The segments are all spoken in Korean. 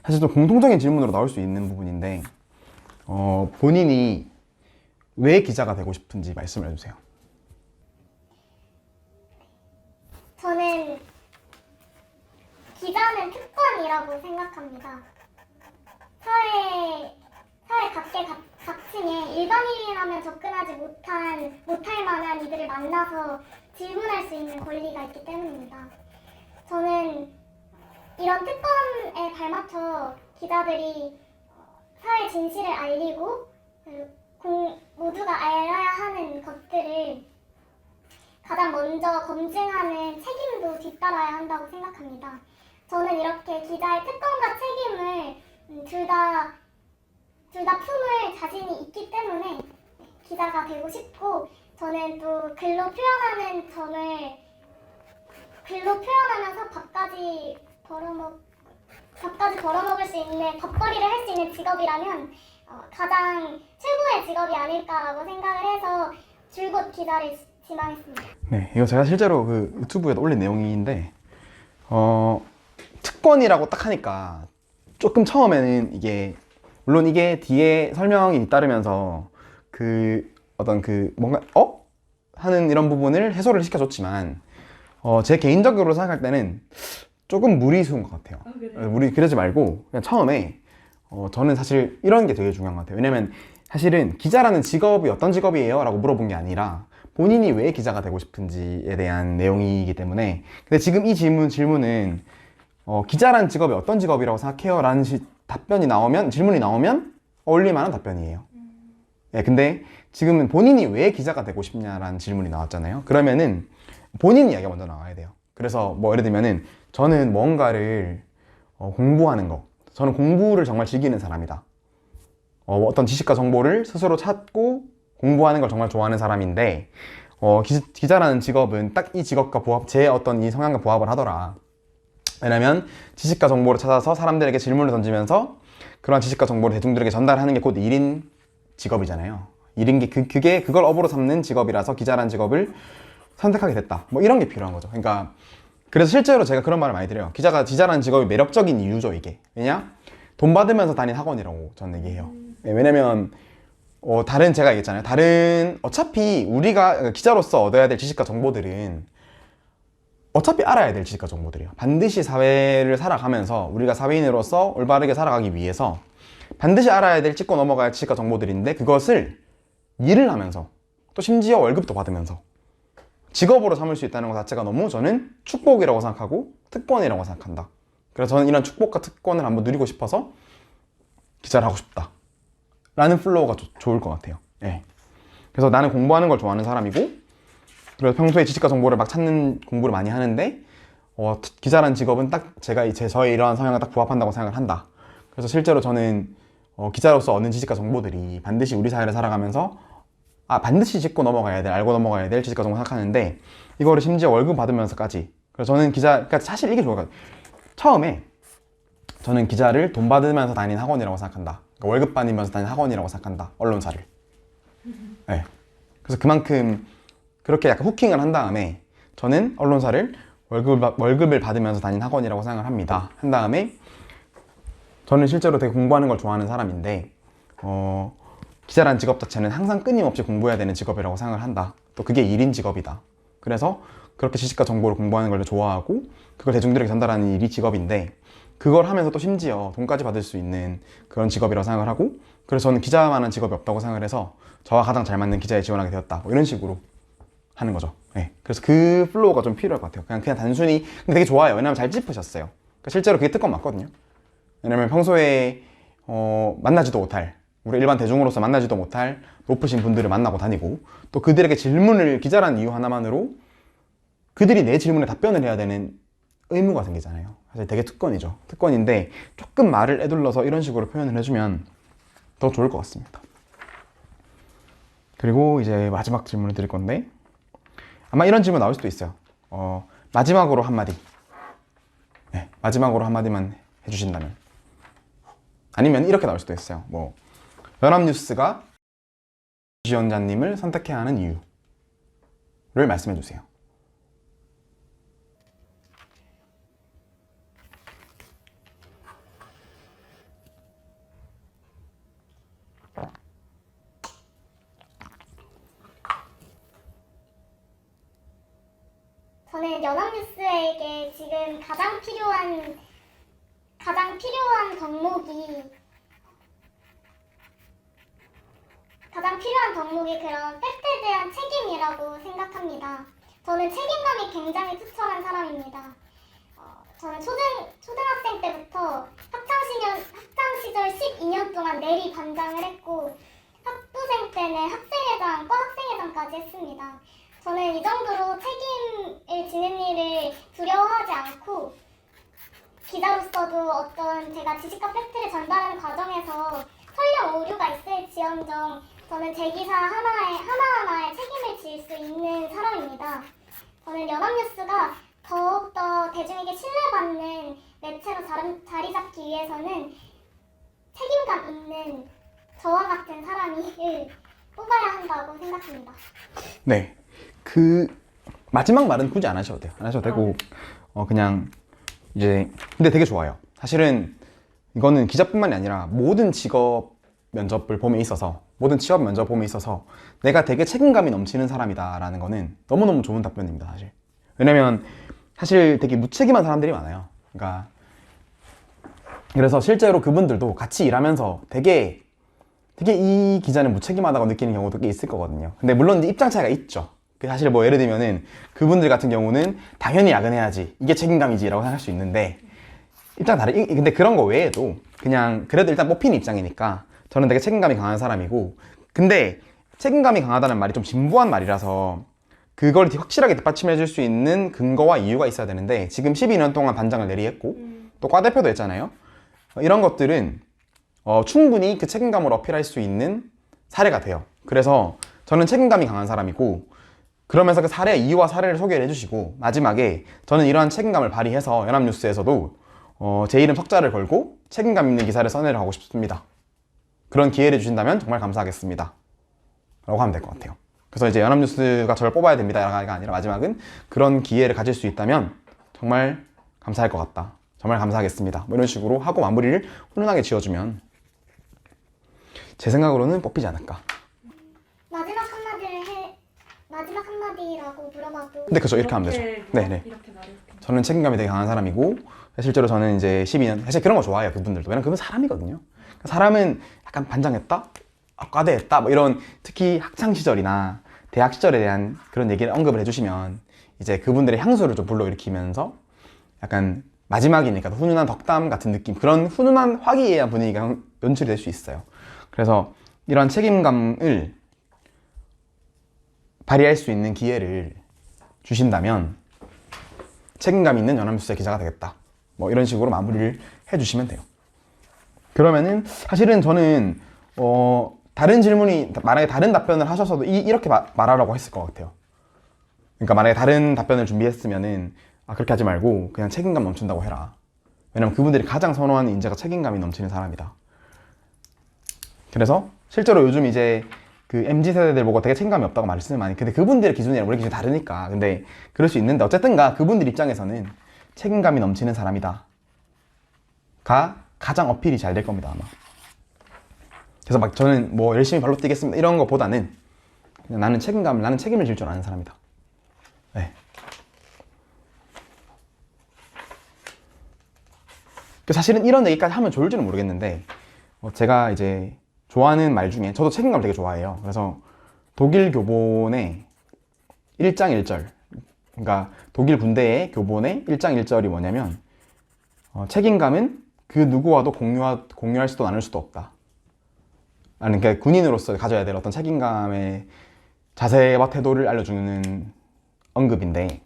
사실 좀 공통적인 질문으로 나올 수 있는 부분인데 본인이 왜 기자가 되고 싶은지 말씀을 해주세요. 저는 기자는 특권이라고 생각합니다. 사회 각계각층에 일반인이라면 접근하지 못할 만한 이들을 만나서 질문할 수 있는 권리가 있기 때문입니다. 저는 이런 특권에 발맞춰 기자들이 사회 진실을 알리고 모두가 알아야 하는 것들을 가장 먼저 검증하는 책임도 뒤따라야 한다고 생각합니다. 저는 이렇게 기자의 특권과 책임을 둘 다 품을 자신이 있기 때문에 기자가 되고 싶고, 저는 또 글로 표현하면서 밥까지 벌어먹을 수 있는, 밥벌이를 할 수 있는 직업이라면 가장 최고의 직업이 아닐까라고 생각을 해서 줄곧 기자를 지망했습니다. 네, 이거 제가 실제로 그 유튜브에도 올린 내용인데 특권이라고 딱 하니까 조금 처음에는 물론 이게 뒤에 설명이 따르면서 어떤 뭔가 하는 이런 부분을 해소를 시켜줬지만 제 개인적으로 생각할 때는 조금 무리수인 것 같아요. 그러지 말고 그냥 처음에 저는 사실 이런 게 되게 중요한 것 같아요. 왜냐면 사실은 기자라는 직업이 어떤 직업이에요? 라고 물어본 게 아니라 본인이 왜 기자가 되고 싶은지에 대한 내용이기 때문에. 근데 지금 이 질문은 기자라는 직업이 어떤 직업이라고 생각해요? 라는 질문이 나오면 어울릴만한 답변이에요. 네, 근데 지금은 본인이 왜 기자가 되고 싶냐라는 질문이 나왔잖아요. 그러면은 본인 이야기가 먼저 나와야 돼요. 그래서 뭐 예를 들면은 저는 뭔가를 공부하는 거, 저는 공부를 정말 즐기는 사람이다. 어떤 지식과 정보를 스스로 찾고 공부하는 걸 정말 좋아하는 사람인데 기자라는 직업은 딱 이 직업과 제 어떤 이 성향과 부합을 하더라. 왜냐면 지식과 정보를 찾아서 사람들에게 질문을 던지면서 그런 지식과 정보를 대중들에게 전달하는 게 곧 일인 직업이잖아요. 그걸 업으로 삼는 직업이라서 기자라는 직업을 선택하게 됐다. 뭐 이런 게 필요한 거죠. 그러니까 그래서 실제로 제가 그런 말을 많이 드려요. 기자라는 직업이 매력적인 이유죠, 이게. 왜냐? 돈 받으면서 다닌 학원이라고 저는 얘기해요. 왜냐면 제가 얘기했잖아요. 어차피 우리가 기자로서 얻어야 될 지식과 정보들은 어차피 알아야 될 지식과 정보들이에요. 반드시 사회를 살아가면서 우리가 사회인으로서 올바르게 살아가기 위해서 반드시 알아야 될, 짚고 넘어가야 할 지식과 정보들인데, 그것을 일을 하면서 또 심지어 월급도 받으면서 직업으로 삼을 수 있다는 것 자체가 너무 저는 축복이라고 생각하고 특권이라고 생각한다. 그래서 저는 이런 축복과 특권을 한번 누리고 싶어서 기자를 하고 싶다 라는 플로우가 좋을 것 같아요. 예. 그래서 나는 공부하는 걸 좋아하는 사람이고, 그래서 평소에 지식과 정보를 막 찾는 공부를 많이 하는데 기자라는 직업은 딱 저의 이러한 성향에 딱 부합한다고 생각을 한다. 그래서 실제로 저는 기자로서 얻는 지식과 정보들이 반드시 우리 사회를 살아가면서 반드시 짚고 넘어가야 될, 알고 넘어가야 될 지식과 정보 생각하는데, 이거를 심지어 월급 받으면서까지. 그래서 저는 그러니까 사실 이게 좋을 것 같아요. 처음에 저는 기자를 돈 받으면서 다니는 학원이라고 생각한다. 그러니까 월급 받으면서 다니는 학원이라고 생각한다. 언론사를. 네. 그래서 그만큼 그렇게 약간 후킹을 한 다음에 저는 언론사를 월급을 받으면서 다니는 학원이라고 생각을 합니다. 한 다음에 저는 실제로 되게 공부하는 걸 좋아하는 사람인데 기자라는 직업 자체는 항상 끊임없이 공부해야 되는 직업이라고 생각을 한다. 또 그게 일인 직업이다. 그래서 그렇게 지식과 정보를 공부하는 걸 좋아하고 그걸 대중들에게 전달하는 일이 직업인데, 그걸 하면서 또 심지어 돈까지 받을 수 있는 그런 직업이라고 생각을 하고, 그래서 저는 기자만한 직업이 없다고 생각을 해서 저와 가장 잘 맞는 기자에 지원하게 되었다. 뭐 이런 식으로 하는 거죠. 네. 그래서 그 플로우가 좀 필요할 것 같아요. 그냥 단순히. 근데 되게 좋아요. 왜냐면 잘 짚으셨어요. 그러니까 실제로 그게 특권 맞거든요. 왜냐면 평소에 만나지도 못할, 우리 일반 대중으로서 만나지도 못할 높으신 분들을 만나고 다니고, 또 그들에게 기자라는 이유 하나만으로 그들이 내 질문에 답변을 해야 되는 의무가 생기잖아요. 사실 되게 특권이죠. 특권인데 조금 말을 에둘러서 이런 식으로 표현을 해주면 더 좋을 것 같습니다. 그리고 이제 마지막 질문을 드릴 건데, 아마 이런 질문 나올 수도 있어요. 마지막으로 한마디. 네, 마지막으로 한마디만 해주신다면. 아니면 이렇게 나올 수도 있어요. 연합뉴스가 지원자님을 선택해야 하는 이유를 말씀해 주세요. 저는 연합뉴스에게 지금 가장 필요한 덕목이 그런 팩트에 대한 책임이라고 생각합니다. 저는 책임감이 굉장히 투철한 사람입니다. 저는 초등학생 때부터 학창시절 12년 동안 내리 반장을 했고 학부생 때는 학생회장, 과학생회장까지 했습니다. 저는 이 정도로 책임을 지는 일을 두려워하지 않고 기자로서도 어떤 제가 지식과 팩트를 전달하는 과정에서 설령 오류가 있을지언정 저는 제 기사 하나하나에 책임을 질 수 있는 사람입니다. 저는 연합뉴스가 더욱더 대중에게 신뢰받는 매체로 자리 잡기 위해서는 책임감 있는 저와 같은 사람을 뽑아야 한다고 생각합니다. 네, 그 마지막 말은 굳이 안 하셔도 돼요. 안 하셔도 되고 그냥 이제 근데 되게 좋아요. 사실은 이거는 기자뿐만이 아니라 모든 직업 면접을 봄에 있어서 내가 되게 책임감이 넘치는 사람이다라는 거는 너무너무 좋은 답변입니다, 사실. 왜냐면 사실 되게 무책임한 사람들이 많아요. 그러니까 그래서 실제로 그분들도 같이 일하면서 되게 이 기자는 무책임하다고 느끼는 경우도 꽤 있을 거거든요. 근데 물론 이제 입장 차이가 있죠. 사실 뭐 예를 들면은 그분들 같은 경우는 당연히 야근해야지, 이게 책임감이지라고 생각할 수 있는데 입장 다르. 근데 그런 거 외에도 그냥 그래도 일단 뽑히는 입장이니까 저는 되게 책임감이 강한 사람이고, 근데 책임감이 강하다는 말이 좀 진부한 말이라서 그걸 확실하게 뒷받침해 줄 수 있는 근거와 이유가 있어야 되는데 지금 12년 동안 반장을 내리했고 또 과대표도 했잖아요. 이런 것들은 충분히 그 책임감을 어필할 수 있는 사례가 돼요. 그래서 저는 책임감이 강한 사람이고, 그러면서 그 사례의 이유와 사례를 소개를 해주시고 마지막에 저는 이러한 책임감을 발휘해서 연합뉴스에서도 제 이름 석자를 걸고 책임감 있는 기사를 써내려 가고 싶습니다. 그런 기회를 주신다면 정말 감사하겠습니다 라고 하면 될 것 같아요. 그래서 이제 연합뉴스가 저를 뽑아야 됩니다가 아니라 마지막은 그런 기회를 가질 수 있다면 정말 감사할 것 같다, 정말 감사하겠습니다, 뭐 이런 식으로 하고 마무리를 훈훈하게 지어주면 제 생각으로는 뽑히지 않을까. 마지막 한마디라고 물어봐도. 근데 그죠, 이렇게 하면 되죠. 네네. 이렇게 말해도 저는 책임감이 되게 강한 사람이고, 실제로 저는 이제 12년, 사실 그런 거 좋아해요, 그분들도. 왜냐면 그분 사람이거든요. 사람은 약간 반장했다? 과대했다? 뭐 이런, 특히 학창시절이나 대학 시절에 대한 그런 얘기를 언급을 해주시면 이제 그분들의 향수를 좀 불러일으키면서 약간 마지막이니까 훈훈한 덕담 같은 느낌, 그런 훈훈한 화기애애한 분위기가 연출이 될 수 있어요. 그래서 이런 책임감을 발휘할 수 있는 기회를 주신다면 책임감 있는 연합뉴스의 기자가 되겠다, 뭐 이런 식으로 마무리를 해주시면 돼요. 그러면은 사실은 저는 다른 질문이, 만약에 다른 답변을 하셔서도 이렇게 말하라고 했을 것 같아요. 그러니까 만약에 다른 답변을 준비했으면은 그렇게 하지 말고 그냥 책임감 넘친다고 해라. 왜냐면 그분들이 가장 선호하는 인재가 책임감이 넘치는 사람이다. 그래서 실제로 요즘 이제 그 MZ세대들 보고 되게 책임감이 없다고 말을 쓰는 많이. 근데 그분들의 기준이랑 우리 기준이 다르니까. 근데 그럴 수 있는데 어쨌든가 그분들 입장에서는 책임감이 넘치는 사람이다 가 가장 어필이 잘 될 겁니다, 아마. 그래서 막 저는 뭐 열심히 발로 뛰겠습니다 이런 거보다는 그냥 나는 책임을 질 줄 아는 사람이다. 네. 사실은 이런 얘기까지 하면 좋을지는 모르겠는데 제가 이제 좋아하는 말 중에, 저도 책임감을 되게 좋아해요. 그래서 독일 교본의 1장 1절, 그러니까 독일 군대의 교본의 1장 1절이 뭐냐면 책임감은 그 누구와도 공유할 수도 나눌 수도 없다 라는, 그러니까 군인으로서 가져야 될 어떤 책임감의 자세와 태도를 알려주는 언급인데,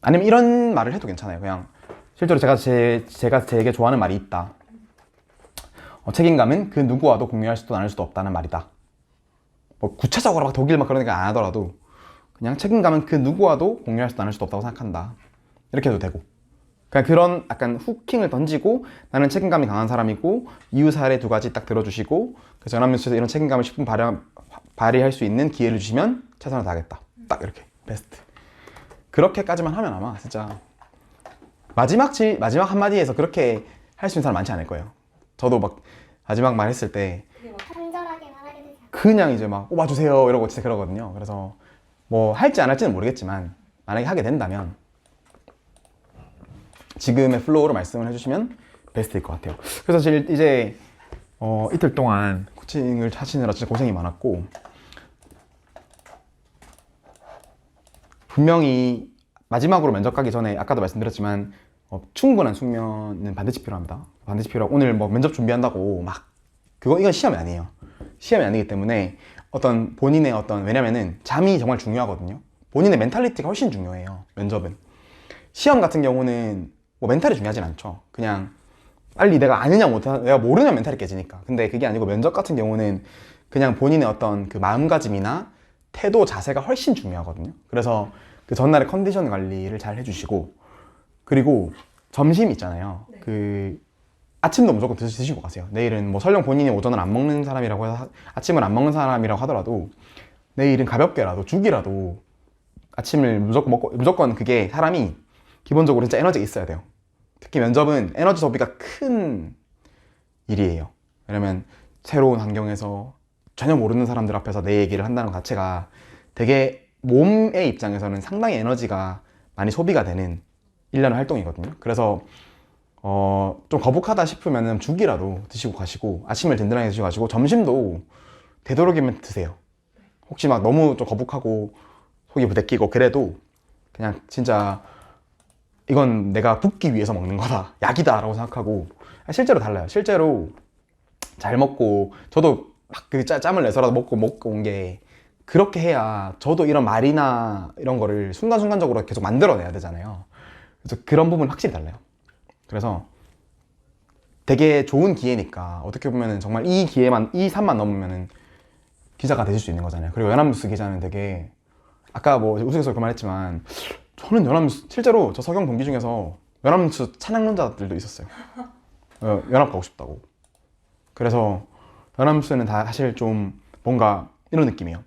아니면 이런 말을 해도 괜찮아요. 그냥 실제로 제가 되게 좋아하는 말이 있다. 책임감은 그 누구와도 공유할 수도 나눌 수도 없다는 말이다. 뭐 구체적으로 막 독일 막 그런 거 안 하더라도 그냥 책임감은 그 누구와도 공유할 수도 나눌 수도 없다고 생각한다, 이렇게 해도 되고, 그냥 그런 약간 후킹을 던지고 나는 책임감이 강한 사람이고 이유 사례 2가지 딱 들어주시고, 그래서 연합뉴스에서 이런 책임감을 10분 발휘할 수 있는 기회를 주시면 최선을 다하겠다, 딱 이렇게 베스트. 그렇게까지만 하면 아마 진짜 마지막 한마디에서 그렇게 할 수 있는 사람 많지 않을 거예요. 저도 막 마지막 말 했을 때 간절하게 말하게 되지 않아요? 그냥 이제 막 와주세요 이러고 진짜 그러거든요. 그래서 뭐 할지 안 할지는 모르겠지만 만약에 하게 된다면 지금의 플로우로 말씀을 해주시면 베스트일 것 같아요. 그래서 이제 이틀 동안 코칭을 하시느라 진짜 고생이 많았고, 분명히 마지막으로 면접 가기 전에 아까도 말씀드렸지만 충분한 숙면은 반드시 필요합니다. 반드시 필요하고, 오늘 뭐 면접 준비한다고 막 이건 시험이 아니에요. 시험이 아니기 때문에 어떤 본인의 왜냐면은 잠이 정말 중요하거든요. 본인의 멘탈리티가 훨씬 중요해요, 면접은. 시험 같은 경우는 뭐 멘탈이 중요하진 않죠. 그냥 빨리 내가 아느냐 못하냐, 내가 모르면 멘탈이 깨지니까. 근데 그게 아니고 면접 같은 경우는 그냥 본인의 어떤 그 마음가짐이나 태도, 자세가 훨씬 중요하거든요. 그래서 그 전날의 컨디션 관리를 잘 해주시고, 그리고 점심 있잖아요. 그 아침도 무조건 드시고 가세요. 내일은 뭐 설령 본인이 오전을 안 먹는 사람이라고 해서 아침을 안 먹는 사람이라고 하더라도 내일은 가볍게라도 죽이라도 아침을 무조건 먹고, 무조건 그게 사람이 기본적으로 진짜 에너지가 있어야 돼요. 특히 면접은 에너지 소비가 큰 일이에요. 왜냐면 새로운 환경에서 전혀 모르는 사람들 앞에서 내 얘기를 한다는 것 자체가 되게 몸의 입장에서는 상당히 에너지가 많이 소비가 되는 일련의 활동이거든요. 그래서 좀 거북하다 싶으면 죽이라도 드시고 가시고, 아침을 든든하게 드시고 가시고, 점심도 되도록이면 드세요. 혹시 막 너무 좀 거북하고 속이 부대끼고 그래도 그냥 진짜 이건 내가 붓기 위해서 먹는 거다, 약이다 라고 생각하고. 실제로 달라요. 실제로 잘 먹고, 저도 막 그 짬을 내서라도 먹고 온 게, 그렇게 해야 저도 이런 말이나 이런 거를 순간순간적으로 계속 만들어내야 되잖아요. 그래서 그런 부분 확실히 달라요. 그래서 되게 좋은 기회니까, 어떻게 보면은 정말 이 기회만, 이 산만 넘으면은 기자가 되실 수 있는 거잖아요. 그리고 연합뉴스 기자는 되게, 아까 뭐 우스갯소리 그만했지만, 저는 연합뉴스, 실제로 저 서경 동기 중에서 연합뉴스 찬양론자들도 있었어요. 연합 가고 싶다고. 그래서 연합뉴스는 다 사실 좀 뭔가 이런 느낌이에요.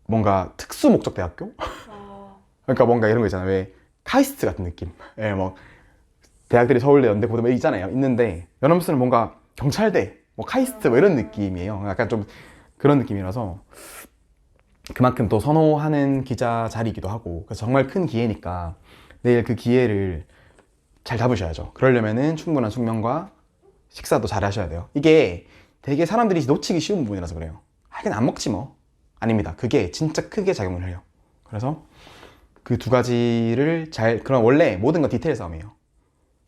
뭔가 특수 목적 대학교? 그러니까 뭔가 이런 거 있잖아요. 왜 카이스트 같은 느낌. 예, 뭐 대학들이 서울대, 연대, 고대 뭐 있잖아요. 있는데 연합뉴스는 뭔가 경찰대, 뭐 카이스트 뭐 이런 느낌이에요. 약간 좀 그런 느낌이라서 그만큼 또 선호하는 기자 자리이기도 하고, 그래서 정말 큰 기회니까 내일 그 기회를 잘 잡으셔야죠. 그러려면은 충분한 숙면과 식사도 잘 하셔야 돼요. 이게 되게 사람들이 놓치기 쉬운 부분이라서 그래요. 하긴 안 먹지 뭐. 아닙니다. 그게 진짜 크게 작용을 해요. 그래서 그 두 가지를 그럼 원래 모든 건 디테일 싸움이에요.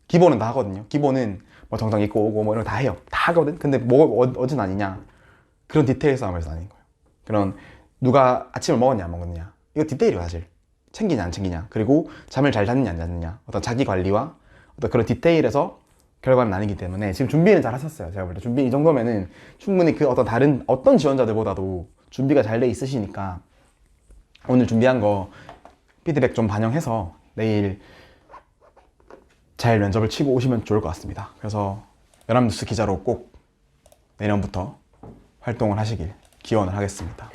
기본은 다 하거든요. 기본은 뭐 정장 입고 오고 뭐 이런 거 다 해요. 다 하거든. 근데 뭐 어진 아니냐, 그런 디테일 싸움에서 아닌 거예요. 그런 누가 아침을 먹었냐 안 먹었냐, 이거 디테일이에요. 사실 챙기냐 안 챙기냐, 그리고 잠을 잘 잤느냐 안 잤느냐, 어떤 자기 관리와 어떤 그런 디테일에서 결과는 나뉘기 때문에 지금 준비는 잘 하셨어요. 제가 볼 때 준비 이 정도면은 충분히 그 다른 어떤 지원자들보다도 준비가 잘 돼 있으시니까, 오늘 준비한 거 피드백 좀 반영해서 내일 잘 면접을 치고 오시면 좋을 것 같습니다. 그래서 연합뉴스 기자로 꼭 내년부터 활동을 하시길 기원을 하겠습니다.